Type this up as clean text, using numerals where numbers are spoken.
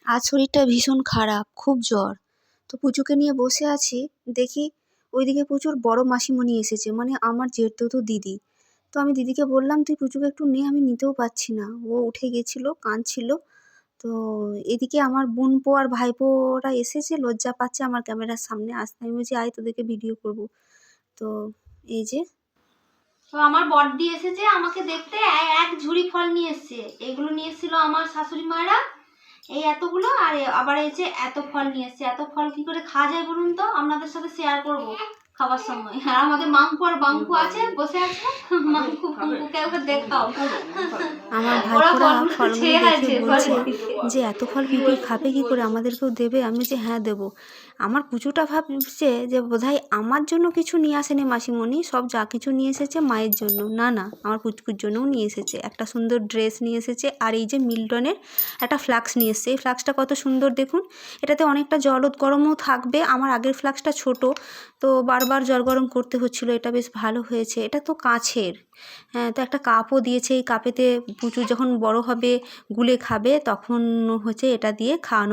আজ শরীরটা ভীষণ খারাপ, খুব জ্বর। তো পুচুকে নিয়ে বসে আছি, দেখি ওইদিকে প্রচুর বড় মাসিমণি এসেছে, মানে আমার জেঠতুতো দিদি। তো আমি দিদিকে বললাম, তুই পুচুকে একটু নে, আমি নিতেও পারছি না। ও উঠে গেছিলো, কাঁদছিল। তো এদিকে আমার বোনপো আর ভাইপোরা এসেছে, লজ্জা পাচ্ছে আমার ক্যামেরার সামনে আসতে। আমি বলছি, আয় তোদেরকে ভিডিও করব। তো এই যে, তো আমার বড়দি এসেছে আমাকে দেখতে, এক ঝুড়ি ফল নিয়ে এসছে। এগুলো নিয়ে এসেছিল আমার শাশুড়ি মায়েরা, এই এতগুলো, আর আবার এই যে এত ফল নিয়ে এসছে। এত ফল কি করে খাওয়া যায় বলুন তো? আপনাদের সাথে শেয়ার করব খাবার সময়। আর আমাদের মাংকু আর বাঙ্কু আছে, বসে আছে। মাংকু বাঙ্কুকে ওকে দেখাও। আমার ভাইপোরা ফলগুলো দেখে বলছে যে এত ফল পিপি খাবে কি করে, আমাদেরকেও দেবে? আমি যে হ্যাঁ দেবো। আমার পুচুটা ভাবছে যে বোধহয় আমার জন্য কিছু নিয়ে আসেনি মাসিমণি, সব যা কিছু নিয়ে এসেছে মায়ের জন্য। না না, আমার পুচকুর জন্যও নিয়ে এসেছে। একটা সুন্দর ড্রেস নিয়ে এসেছে, আর এই যে মিল্টনের একটা ফ্লাক্স নিয়ে এসেছে। এই ফ্লাক্সটা কত সুন্দর দেখুন, এটাতে অনেকটা জল গরমও থাকবে। আমার আগের ফ্লাক্সটা ছোট, তো বারবার জল গরম করতে হচ্ছিলো। এটা বেশ ভালো হয়েছে, এটা তো কাচের। হ্যাঁ, তো একটা কাপও দিয়েছে। এই কাপেতে পুচু যখন বড় হবে, গুলে খাবে, তখন হচ্ছে এটা দিয়ে খাওয়ানো